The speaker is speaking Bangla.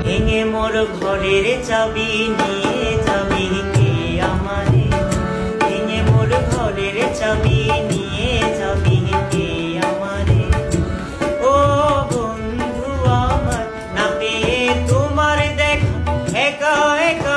ভেঙে মোর ঘরের চাবি নিয়ে যাবি কে আমারে, ভেঙে মোর ঘরের চাবি নিয়ে যাবি কে আমারে। ও বন্ধু আমার, না পেয়ে তোমার দেখা একা একা